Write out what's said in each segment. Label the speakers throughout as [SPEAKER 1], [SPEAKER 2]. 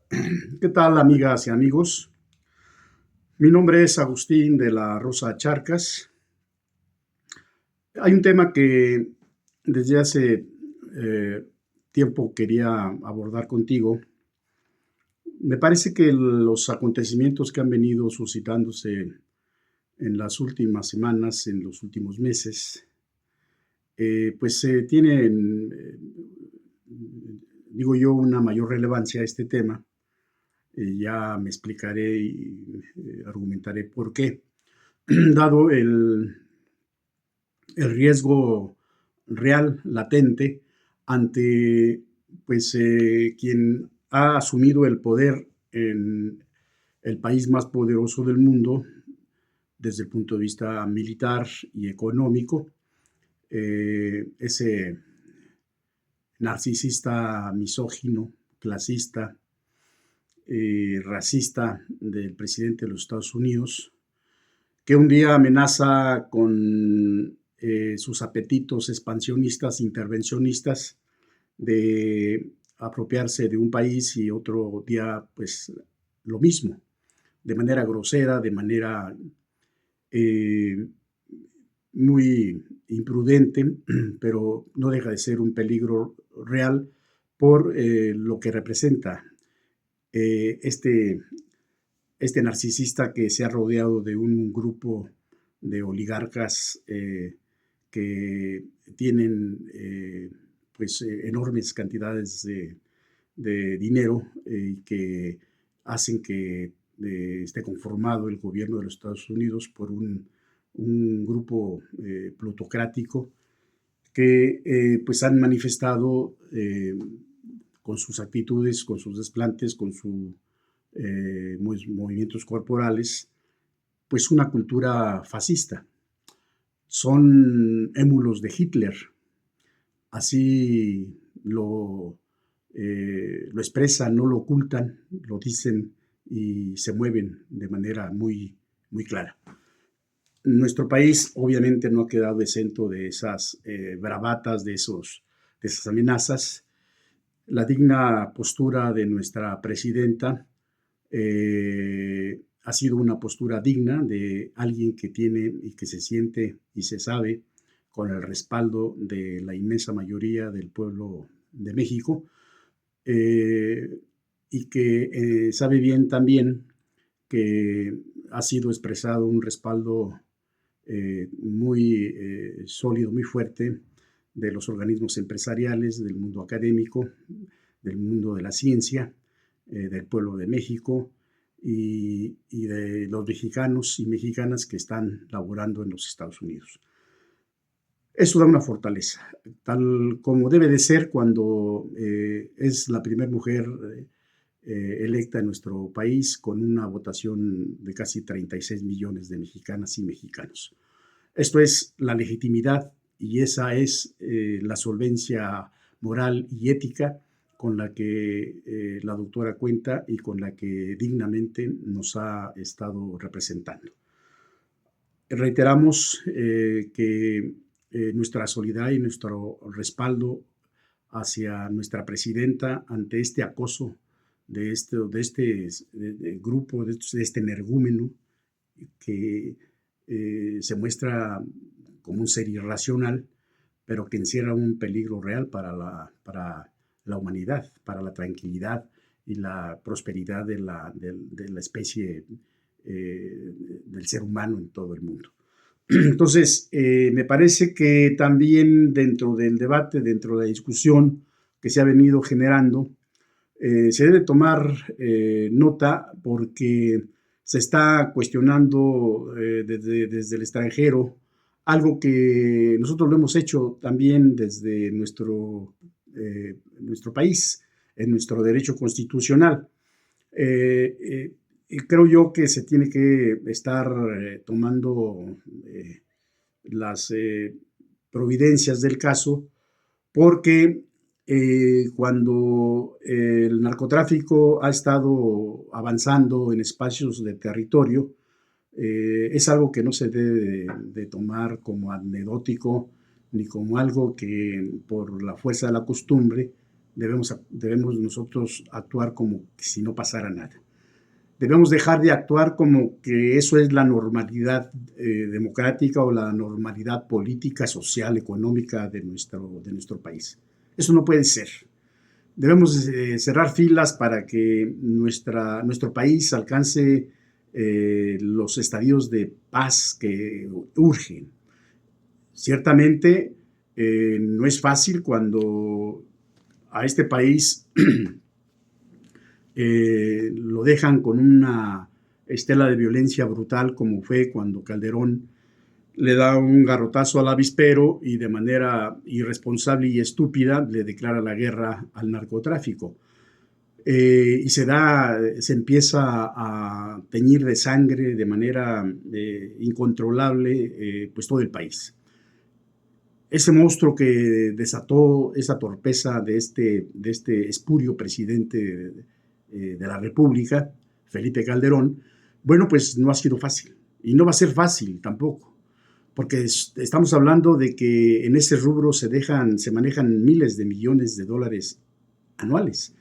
[SPEAKER 1] ¿Qué tal, amigas y amigos? Mi nombre es Agustín de la Rosa Charcas. Hay un tema que desde hace tiempo quería abordar contigo. Me parece que los acontecimientos que han venido suscitándose en las últimas semanas, en los últimos meses, pues tienen, digo yo, una mayor relevancia a este tema. Ya me explicaré y argumentaré por qué. Dado el riesgo real, latente, ante pues, quien ha asumido el poder en el país más poderoso del mundo desde el punto de vista militar y económico, ese narcisista, misógino, clasista, racista del presidente de los Estados Unidos, que un día amenaza con sus apetitos expansionistas, intervencionistas, de apropiarse de un país y otro día, pues, lo mismo, de manera grosera, de manera eh, muy imprudente, pero no deja de ser un peligro real por lo que representa eh, este, este narcisista que se ha rodeado de un grupo de oligarcas que tienen pues enormes cantidades de dinero y que hacen que esté conformado el gobierno de los Estados Unidos por un grupo plutocrático que pues han manifestado con sus actitudes, con sus desplantes, con sus movimientos corporales, pues una cultura fascista. Son émulos de Hitler, así lo expresan, no lo ocultan, lo dicen y se mueven de manera muy, muy clara. Nuestro país obviamente no ha quedado exento de esas bravatas, de esas amenazas. La digna postura de nuestra presidenta ha sido una postura digna de alguien que tiene y que se siente y se sabe con el respaldo de la inmensa mayoría del pueblo de México y que sabe bien también que ha sido expresado un respaldo muy sólido, muy fuerte de los organismos empresariales, del mundo académico, del mundo de la ciencia, del pueblo de México y de los mexicanos y mexicanas que están laborando en los Estados Unidos. Eso da una fortaleza, tal como debe de ser cuando es la primera mujer electa en nuestro país con una votación de casi 36 millones de mexicanas y mexicanos. Esto es la legitimidad y esa es la solvencia moral y ética con la que la doctora cuenta y con la que dignamente nos ha estado representando. Reiteramos que nuestra solidaridad y nuestro respaldo hacia nuestra presidenta ante este acoso de grupo, de este energúmeno que se muestra como un ser irracional, pero que encierra un peligro real para la humanidad, para la tranquilidad y la prosperidad de la especie del ser humano en todo el mundo. Entonces, me parece que también dentro del debate, dentro de la discusión que se ha venido generando, se debe tomar nota porque se está cuestionando desde el extranjero algo que nosotros lo hemos hecho también desde nuestro país, en nuestro derecho constitucional. Y creo yo que se tiene que estar tomando las providencias del caso porque cuando el narcotráfico ha estado avanzando en espacios de territorio, es algo que no se debe de tomar como anecdótico ni como algo que por la fuerza de la costumbre debemos nosotros actuar como si no pasara nada. Debemos dejar de actuar como que eso es la normalidad democrática o la normalidad política, social, económica de nuestro país. Eso no puede ser. Debemos cerrar filas para que nuestro país alcance los estadios de paz que urgen. Ciertamente no es fácil cuando a este país lo dejan con una estela de violencia brutal, como fue cuando Calderón le da un garrotazo al avispero y de manera irresponsable y estúpida le declara la guerra al narcotráfico. Y se empieza a teñir de sangre de manera incontrolable pues todo el país. Ese monstruo que desató esa torpeza de este espurio presidente de la República, Felipe Calderón, bueno, pues no ha sido fácil y no va a ser fácil tampoco, porque estamos hablando de que en ese rubro se manejan miles de millones de dólares anuales.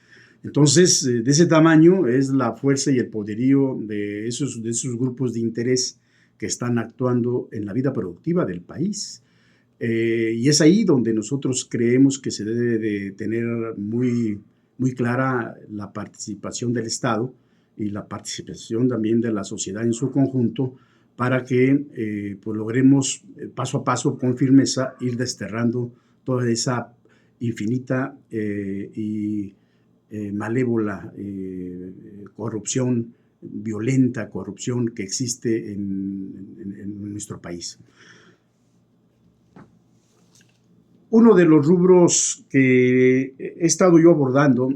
[SPEAKER 1] Entonces, de ese tamaño es la fuerza y el poderío de esos grupos de interés que están actuando en la vida productiva del país. Y es ahí donde nosotros creemos que se debe de tener muy clara la participación del Estado y la participación también de la sociedad en su conjunto para que pues logremos paso a paso, con firmeza, ir desterrando toda esa infinita y malévola corrupción, violenta corrupción que existe en nuestro país. Uno de los rubros que he estado yo abordando,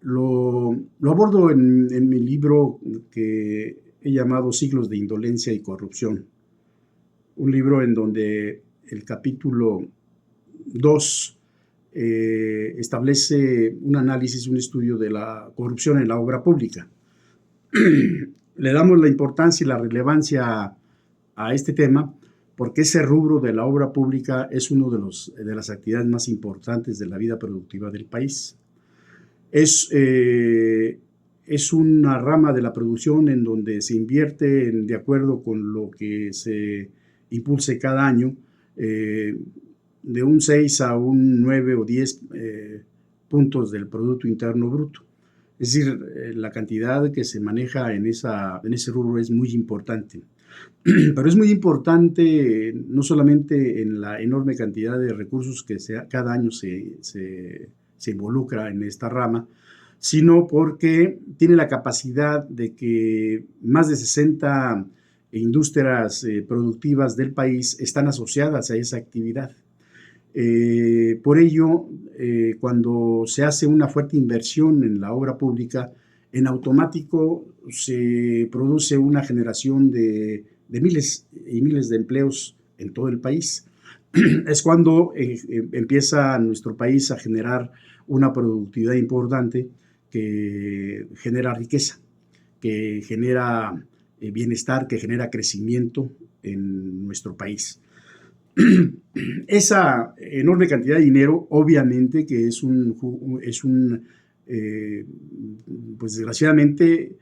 [SPEAKER 1] lo abordo en mi libro que he llamado Siglos de Indolencia y Corrupción. Un libro en donde el capítulo 2 establece un análisis, un estudio de la corrupción en la obra pública. Le damos la importancia y la relevancia a este tema porque ese rubro de la obra pública es uno de las actividades más importantes de la vida productiva del país. Es una rama de la producción en donde se invierte de acuerdo con lo que se impulse cada año, de un 6 a un 9 o 10 puntos del Producto Interno Bruto. Es decir, la cantidad que se maneja en ese rubro es muy importante. Pero es muy importante no solamente en la enorme cantidad de recursos que cada año se involucra en esta rama, sino porque tiene la capacidad de que más de 60 industrias productivas del país están asociadas a esa actividad. Por ello, cuando se hace una fuerte inversión en la obra pública, en automático se produce una generación de miles y miles de empleos en todo el país. Es cuando empieza nuestro país a generar una productividad importante que genera riqueza, que genera bienestar, que genera crecimiento en nuestro país. Esa enorme cantidad de dinero, obviamente que pues desgraciadamente,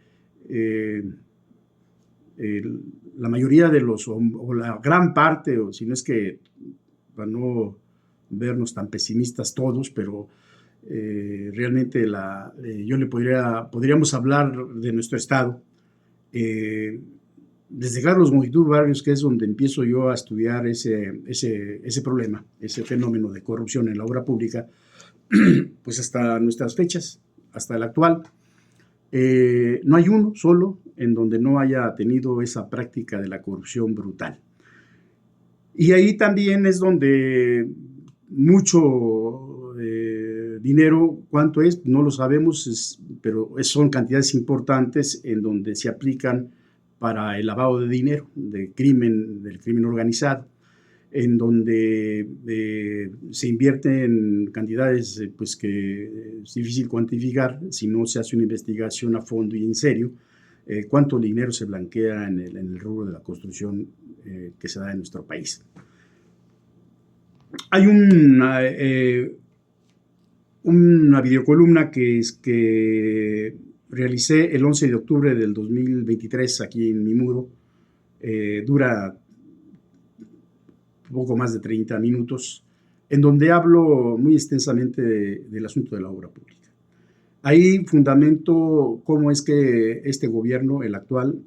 [SPEAKER 1] la mayoría de o la gran parte, o si no es que, para no vernos tan pesimistas todos, pero realmente podríamos hablar de nuestro estado, desde Carlos Moitú Barrios, que es donde empiezo yo a estudiar ese problema, ese fenómeno de corrupción en la obra pública, pues hasta nuestras fechas, hasta el actual, no hay uno solo en donde no haya tenido esa práctica de la corrupción brutal. Y ahí también es donde mucho dinero, ¿cuánto es? No lo sabemos, pero son cantidades importantes en donde se aplican para el lavado de dinero del crimen organizado, en donde se invierte en cantidades pues que es difícil cuantificar si no se hace una investigación a fondo y en serio, cuánto dinero se blanquea en el rubro de la construcción que se da en nuestro país. Hay un una videocolumna que realicé el 11 de octubre del 2023 aquí en mi muro. Dura poco más de 30 minutos, en donde hablo muy extensamente del asunto de la obra pública. Ahí fundamento cómo es que este gobierno, el actual,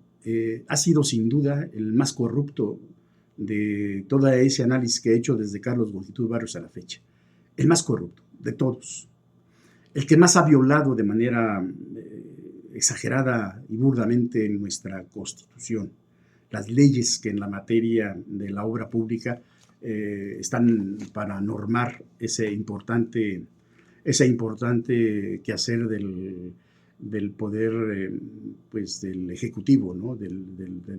[SPEAKER 1] ha sido sin duda el más corrupto de todo ese análisis que he hecho desde Carlos Bonfitud Barrios a la fecha. El más corrupto de todos. El que más ha violado de manera exagerada y burdamente nuestra Constitución. Las leyes que en la materia de la obra pública están para normar ese importante quehacer del poder, pues del Ejecutivo, ¿no?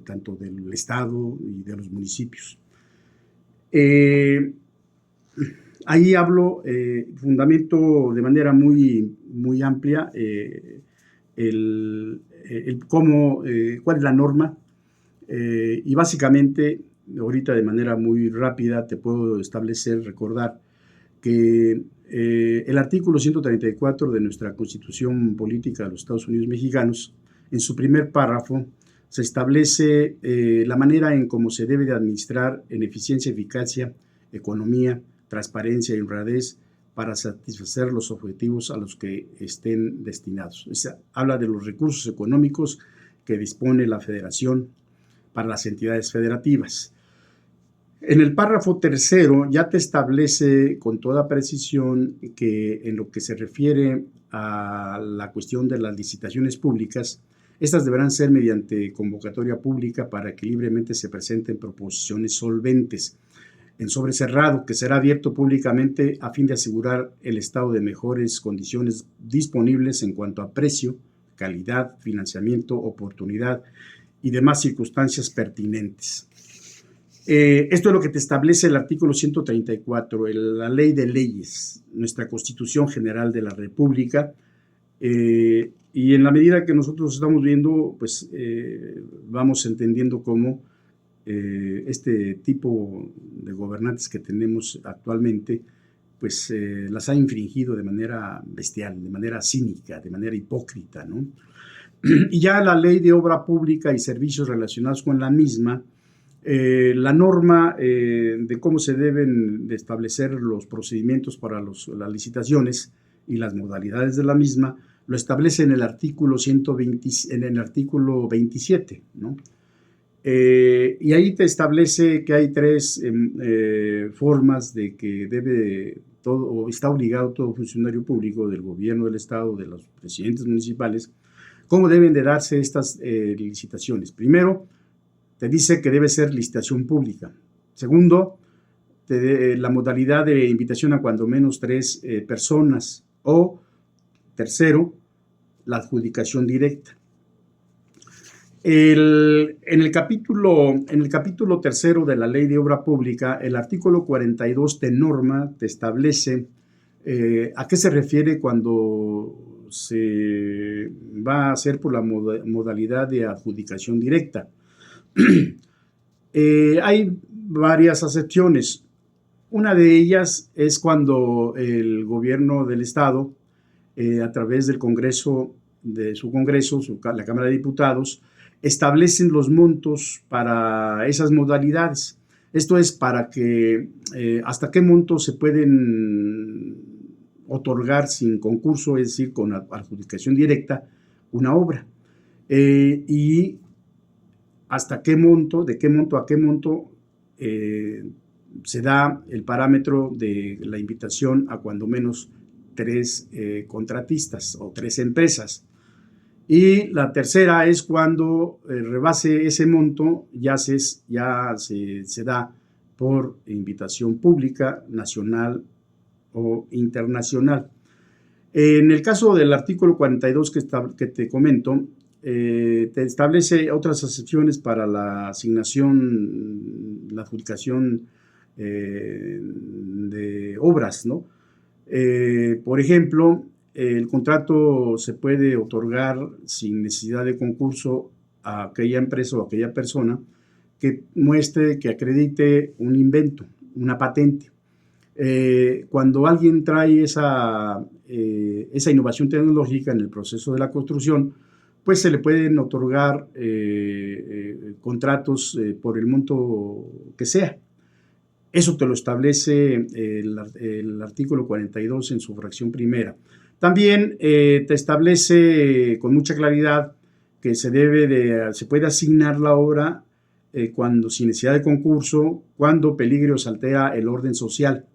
[SPEAKER 1] Tanto del Estado y de los municipios. Ahí hablo, fundamento de manera muy amplia cuál es la norma, y básicamente, ahorita de manera muy rápida te puedo recordar que el artículo 134 de nuestra Constitución Política de los Estados Unidos Mexicanos, en su primer párrafo, se establece la manera en cómo se debe de administrar en eficiencia, eficacia, economía, transparencia y honradez para satisfacer los objetivos a los que estén destinados. Habla de los recursos económicos que dispone la Federación para las entidades federativas. En el párrafo tercero ya te establece con toda precisión que en lo que se refiere a la cuestión de las licitaciones públicas, estas deberán ser mediante convocatoria pública para que libremente se presenten proposiciones solventes en sobre cerrado, que será abierto públicamente a fin de asegurar el estado de mejores condiciones disponibles en cuanto a precio, calidad, financiamiento, oportunidad y demás circunstancias pertinentes. Esto es lo que te establece el artículo 134, la ley de leyes, nuestra Constitución General de la República, y en la medida que nosotros estamos viendo, pues vamos entendiendo cómo este tipo de gobernantes que tenemos actualmente, pues las ha infringido de manera bestial, de manera cínica, de manera hipócrita, ¿no? Y ya la ley de obra pública y servicios relacionados con la misma, la norma de cómo se deben de establecer los procedimientos para las licitaciones y las modalidades de la misma, lo establece en el artículo 27, ¿no? Y ahí te establece que hay tres formas de que o está obligado todo funcionario público del gobierno del Estado, de los presidentes municipales, cómo deben de darse estas licitaciones. Primero, te dice que debe ser licitación pública. Segundo, la modalidad de invitación a cuando menos 3 personas. O tercero, la adjudicación directa. En el capítulo tercero de la Ley de Obra Pública, el artículo 42 te establece a qué se refiere cuando se va a hacer por la modalidad de adjudicación directa. Hay varias acepciones. Una de ellas es cuando el gobierno del Estado, a través del Congreso, la Cámara de Diputados, establecen los montos para esas modalidades. Esto es para que hasta qué monto se pueden otorgar sin concurso, es decir, con adjudicación directa, una obra. Y hasta qué monto, de qué monto a qué monto se da el parámetro de la invitación a cuando menos 3 contratistas o 3 empresas. Y la tercera es cuando rebase ese monto, ya se da por invitación pública, nacional o internacional. En el caso del artículo 42 que te comento, te establece otras excepciones para la asignación, la adjudicación de obras, ¿no? Por ejemplo, el contrato se puede otorgar sin necesidad de concurso a aquella empresa o a aquella persona que muestre, que acredite un invento, una patente. Cuando alguien trae esa innovación tecnológica en el proceso de la construcción, pues se le pueden otorgar contratos por el monto que sea. Eso te lo establece el artículo 42 en su fracción primera. También te establece con mucha claridad que se puede asignar la obra cuando sin necesidad de concurso, cuando peligre o se altera el orden social,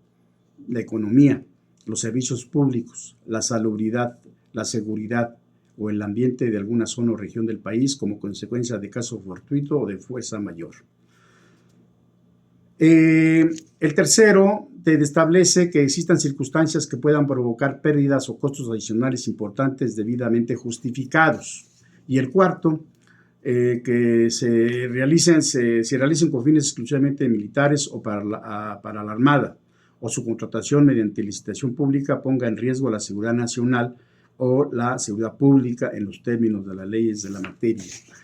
[SPEAKER 1] la economía, los servicios públicos, la salubridad, la seguridad o el ambiente de alguna zona o región del país como consecuencia de caso fortuito o de fuerza mayor. El tercero te establece que existan circunstancias que puedan provocar pérdidas o costos adicionales importantes debidamente justificados. Y el cuarto, que se realicen con fines exclusivamente militares o para la Armada, o su contratación mediante licitación pública ponga en riesgo la seguridad nacional o la seguridad pública en los términos de las leyes de la materia.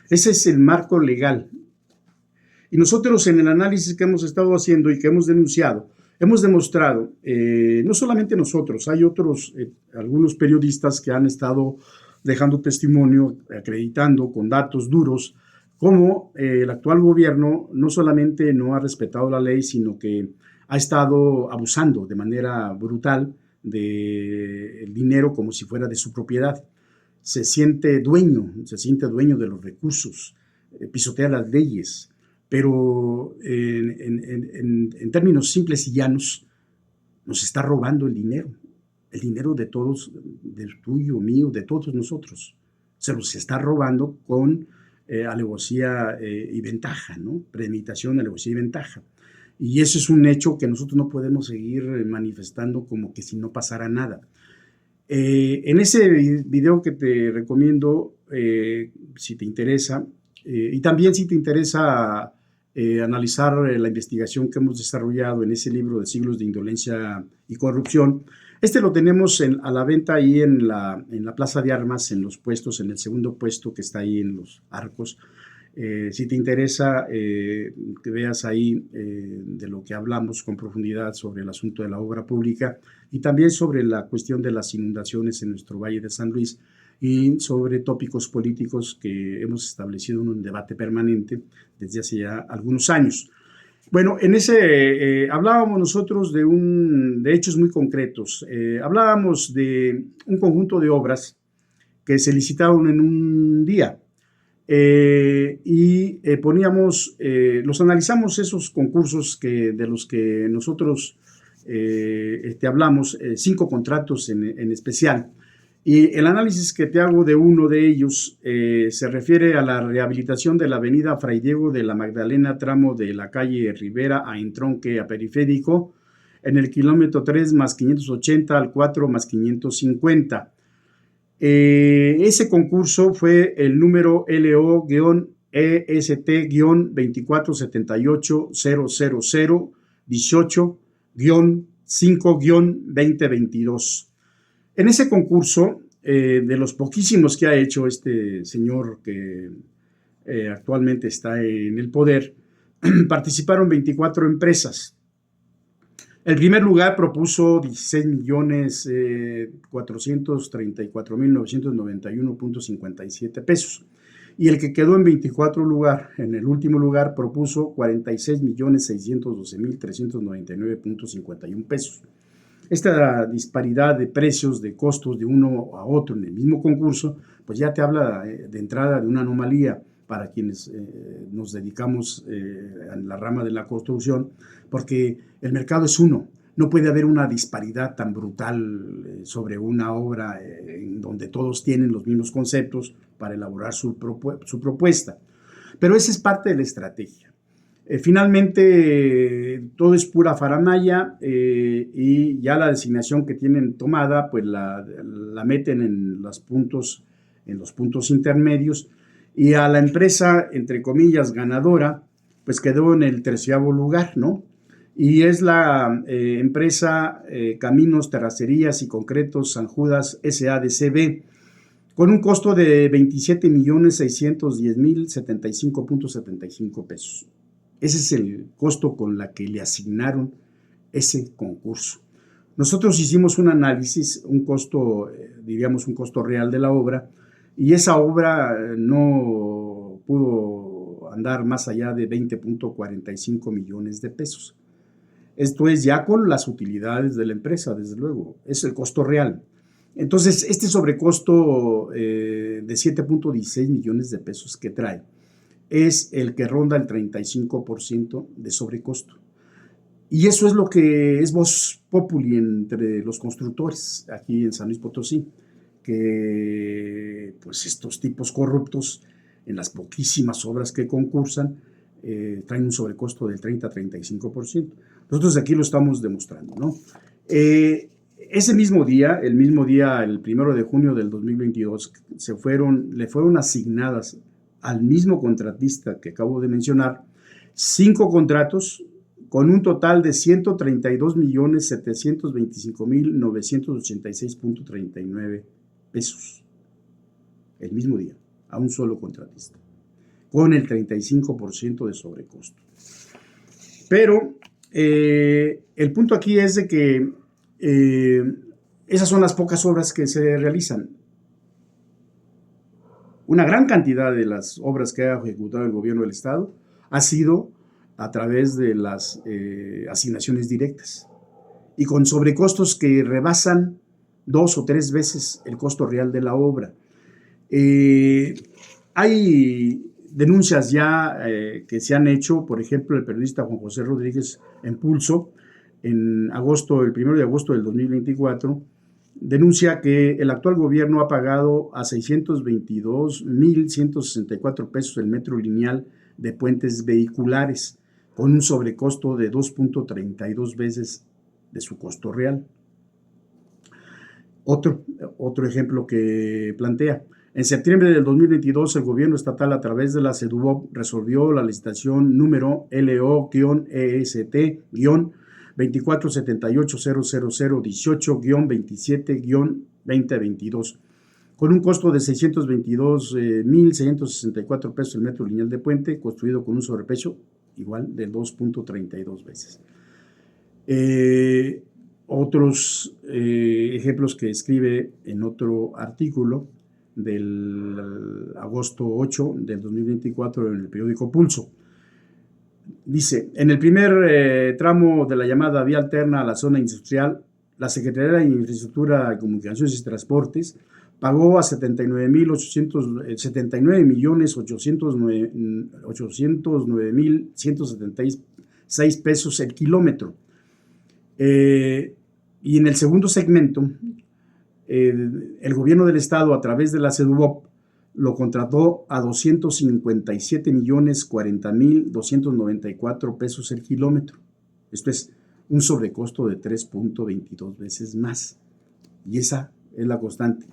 [SPEAKER 1] Ese es el marco legal. Y nosotros en el análisis que hemos estado haciendo y que hemos denunciado, hemos demostrado, no solamente nosotros, hay otros, algunos periodistas que han estado dejando testimonio, acreditando con datos duros, cómo el actual gobierno no solamente no ha respetado la ley, sino que ha estado abusando de manera brutal del dinero como si fuera de su propiedad. Se siente dueño de los recursos, pisotea las leyes, pero en términos simples y llanos, nos está robando el dinero de todos, del tuyo, mío, de todos nosotros. Se los está robando con alevosía y ventaja, ¿no? Premeditación, alevosía y ventaja. Y eso es un hecho que nosotros no podemos seguir manifestando como que si no pasara nada. En ese video que te recomiendo, si te interesa, y también si te interesa analizar la investigación que hemos desarrollado en ese libro de Siglos de Indolencia y Corrupción, lo tenemos a la venta ahí en la Plaza de Armas, en los puestos, en el segundo puesto que está ahí en los arcos. Si te interesa que veas ahí de lo que hablamos con profundidad sobre el asunto de la obra pública y también sobre la cuestión de las inundaciones en nuestro Valle de San Luis y sobre tópicos políticos que hemos establecido en un debate permanente desde hace ya algunos años. Bueno, en ese hablábamos nosotros de hechos muy concretos. Hablábamos de un conjunto de obras que se licitaron en un día. Los analizamos esos concursos de los que nosotros hablamos, 5 contratos en especial. Y el análisis que te hago de uno de ellos se refiere a la rehabilitación de la avenida Fray Diego de la Magdalena, tramo de la calle Rivera a Entronque a Periférico, en el kilómetro 3 más 580 al 4 más 550. Ese concurso fue el número LO-EST-2780018-5-2022. En ese concurso, de los poquísimos que ha hecho este señor que actualmente está en el poder, participaron 24 empresas. El primer lugar propuso 16.434.991.57 pesos. Y el que quedó en 24 lugar, en el último lugar, propuso 46.612.399.51 pesos. Esta disparidad de precios, de costos de uno a otro en el mismo concurso, pues ya te habla de entrada de una anomalía para quienes nos dedicamos a la rama de la construcción, porque el mercado es uno. No puede haber una disparidad tan brutal sobre una obra en donde todos tienen los mismos conceptos para elaborar su propuesta. Pero esa es parte de la estrategia. Finalmente, todo es pura faramalla y ya la designación que tienen tomada, pues la meten en los puntos intermedios, y a la empresa, entre comillas, ganadora, pues quedó en el 13º lugar, ¿no? Y es la empresa Caminos, Terracerías y Concretos San Judas S.A.D.C.B., con un costo de 27.610.075.75 pesos. Ese es el costo con la que le asignaron ese concurso. Nosotros hicimos un análisis, un costo, diríamos un costo real de la obra, y esa obra no pudo andar más allá de 20.45 millones de pesos. Esto es ya con las utilidades de la empresa, desde luego, es el costo real. Entonces, este sobrecosto de 7.16 millones de pesos que trae es el que ronda el 35% de sobrecosto. Y eso es lo que es vox populi entre los constructores aquí en San Luis Potosí, que pues estos tipos corruptos en las poquísimas obras que concursan traen un sobrecosto del 30-35%. Nosotros aquí lo estamos demostrando, ¿no? Ese mismo día, el 1 de junio del 2022, le fueron asignadas al mismo contratista que acabo de mencionar 5 contratos con un total de 132.725.986.39 pesos. El mismo día, a un solo contratista, con el 35% de sobrecosto. Pero el punto aquí es de que esas son las pocas obras que se realizan. Una gran cantidad de las obras que ha ejecutado el gobierno del Estado ha sido a través de las asignaciones directas y con sobrecostos que rebasan 2 o 3 veces el costo real de la obra. Hay denuncias ya que se han hecho, por ejemplo, el periodista Juan José Rodríguez en Pulso, el 1 de agosto del 2024, denuncia que el actual gobierno ha pagado a 622.164 pesos el metro lineal de puentes vehiculares, con un sobrecosto de 2.32 veces de su costo real. Otro ejemplo que plantea. En septiembre del 2022, el gobierno estatal, a través de la CEDUBOP, resolvió la licitación número LO-EST-2400018-27-2022, con un costo de 622.664 pesos el metro lineal de puente, construido con un sobrepeso igual de 2.32 veces. Otros ejemplos que escribe en otro artículo del agosto 8 del 2024 en el periódico Pulso. Dice, en el primer tramo de la llamada vía alterna a la zona industrial, la Secretaría de Infraestructura, Comunicaciones y Transportes pagó a 79.809.176 pesos el kilómetro. Y en el segundo segmento, el gobierno del Estado, a través de la CEDUBOP, lo contrató a 257.040.294 pesos el kilómetro. Esto es un sobrecosto de 3.22 veces más. Y esa es la constante.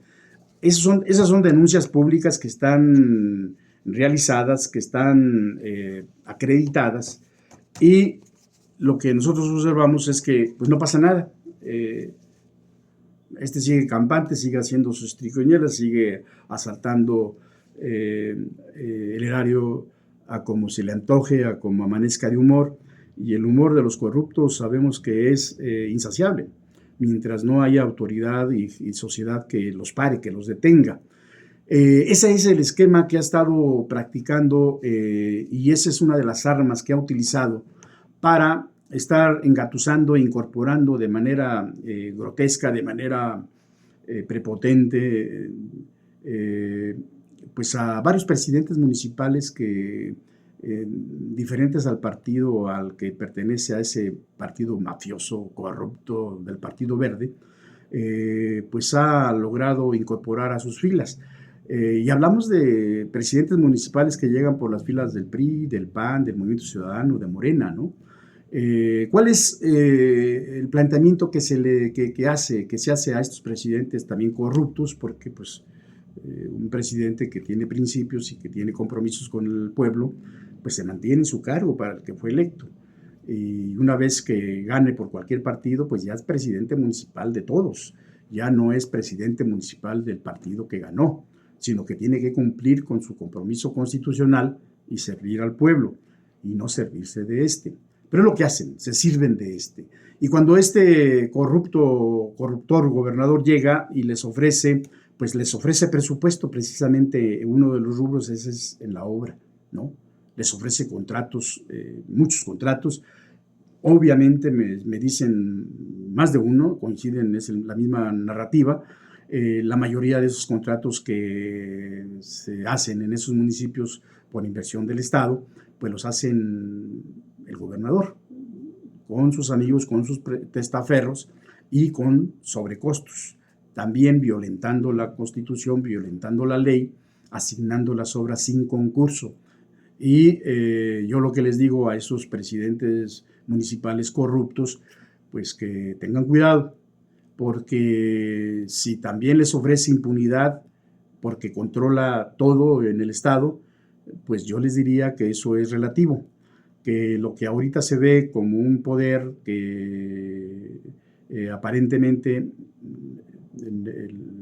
[SPEAKER 1] Esas son denuncias públicas que están realizadas, que están acreditadas, y lo que nosotros observamos es que pues no pasa nada. Sigue campante, sigue haciendo sus triquiñuelas, sigue asaltando el erario a como se le antoje, a como amanezca de humor, y el humor de los corruptos sabemos que es insaciable, mientras no haya autoridad y sociedad que los pare, que los detenga. Ese es el esquema que ha estado practicando y esa es una de las armas que ha utilizado para estar engatusando e incorporando de manera grotesca, de manera prepotente, pues a varios presidentes municipales que diferentes al partido al que pertenece, a ese partido mafioso, corrupto del Partido Verde, pues ha logrado incorporar a sus filas. Y hablamos de presidentes municipales que llegan por las filas del PRI, del PAN, del Movimiento Ciudadano, de Morena, ¿no? ¿Cuál es el planteamiento que se hace a estos presidentes también corruptos? Porque pues un presidente que tiene principios y que tiene compromisos con el pueblo, pues se mantiene en su cargo para el que fue electo. Y una vez que gane por cualquier partido, pues ya es presidente municipal de todos. Ya no es presidente municipal del partido que ganó, sino que tiene que cumplir con su compromiso constitucional y servir al pueblo y no servirse de este. Pero es lo que hacen, se sirven de este. Y cuando este corruptor gobernador llega y les ofrece, pues les ofrece presupuesto, precisamente uno de los rubros ese es en la obra, ¿no? Les ofrece contratos, muchos contratos. Obviamente me dicen más de uno, coinciden, es la misma narrativa. La mayoría de esos contratos que se hacen en esos municipios por inversión del Estado, pues los hacen el gobernador, con sus amigos, con sus testaferros y con sobrecostos. También violentando la Constitución, violentando la ley, asignando las obras sin concurso. Y yo lo que les digo a esos presidentes municipales corruptos, pues que tengan cuidado, porque si también les ofrece impunidad, porque controla todo en el Estado, pues yo les diría que eso es relativo, que lo que ahorita se ve como un poder que aparentemente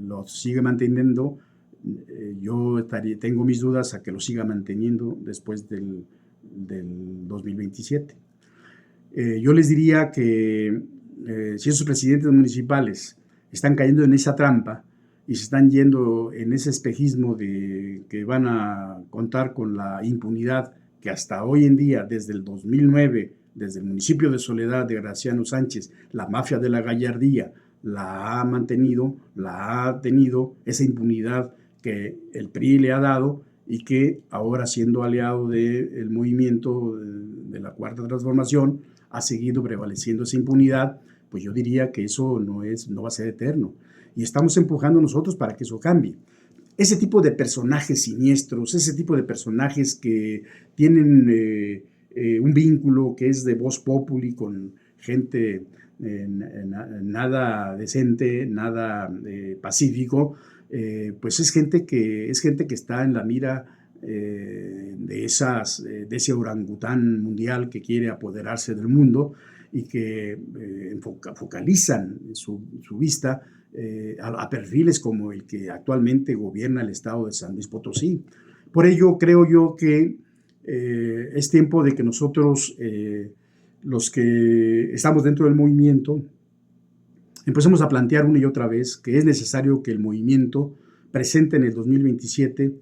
[SPEAKER 1] lo sigue manteniendo, yo tengo mis dudas a que lo siga manteniendo después del 2027. Yo les diría que si esos presidentes municipales están cayendo en esa trampa y se están yendo en ese espejismo de que van a contar con la impunidad que hasta hoy en día, desde el 2009, desde el municipio de Soledad de Graciano Sánchez, la mafia de la gallardía la ha mantenido, la ha tenido, esa impunidad que el PRI le ha dado y que ahora, siendo aliado del movimiento de la Cuarta Transformación, ha seguido prevaleciendo esa impunidad. Pues yo diría que eso no va a ser eterno. Y estamos empujando nosotros para que eso cambie. Ese tipo de personajes siniestros, ese tipo de personajes que tienen un vínculo que es de voz populi con gente nada decente, nada pacífico, pues es gente que está en la mira de ese orangután mundial que quiere apoderarse del mundo y que focalizan su vista a perfiles como el que actualmente gobierna el estado de San Luis Potosí. Por ello creo yo que es tiempo de que nosotros, los que estamos dentro del movimiento, empecemos a plantear una y otra vez que es necesario que el movimiento presente en el 2027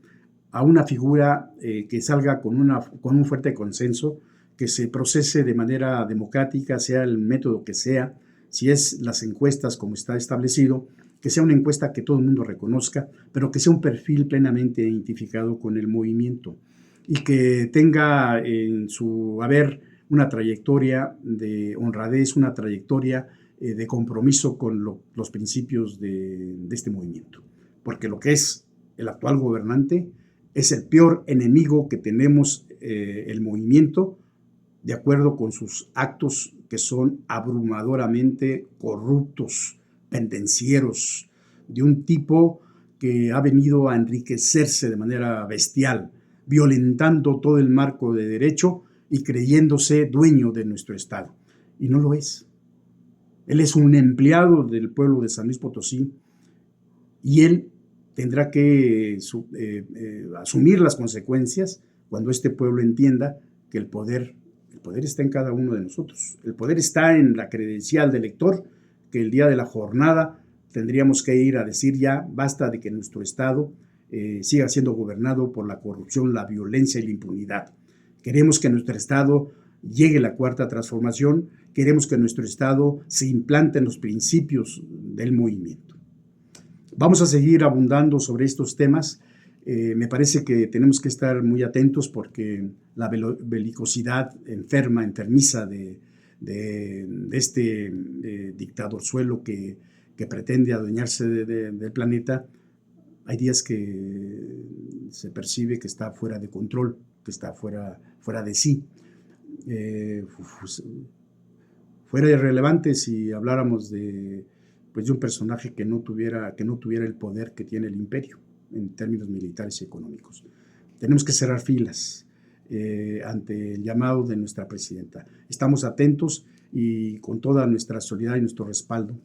[SPEAKER 1] a una figura que salga con un fuerte consenso, que se procese de manera democrática, sea el método que sea, si es las encuestas como está establecido, que sea una encuesta que todo el mundo reconozca, pero que sea un perfil plenamente identificado con el movimiento y que tenga en su haber una trayectoria de honradez, una trayectoria de compromiso con los principios de este movimiento. Porque lo que es el actual gobernante es el peor enemigo que tenemos el movimiento, de acuerdo con sus actos que son abrumadoramente corruptos, pendencieros, de un tipo que ha venido a enriquecerse de manera bestial, violentando todo el marco de derecho y creyéndose dueño de nuestro Estado. Y no lo es. Él es un empleado del pueblo de San Luis Potosí y él tendrá que asumir las consecuencias cuando este pueblo entienda que el poder está en cada uno de nosotros. El poder está en la credencial del elector, que el día de la jornada tendríamos que ir a decir ya basta de que nuestro Estado siga siendo gobernado por la corrupción, la violencia y la impunidad. Queremos que nuestro Estado llegue la Cuarta Transformación, queremos que nuestro Estado se implante en los principios del movimiento. Vamos a seguir abundando sobre estos temas. Me parece que tenemos que estar muy atentos porque la belicosidad enfermiza de este dictadorzuelo que pretende adueñarse del planeta, hay días que se percibe que está fuera de control, que está fuera de sí. Fuera irrelevante si habláramos de un personaje que no tuviera el poder que tiene el imperio en términos militares y económicos. Tenemos que cerrar filas ante el llamado de nuestra presidenta. Estamos atentos y con toda nuestra solidaridad y nuestro respaldo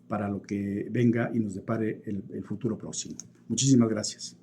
[SPEAKER 1] para lo que venga y nos depare el futuro próximo. Muchísimas gracias.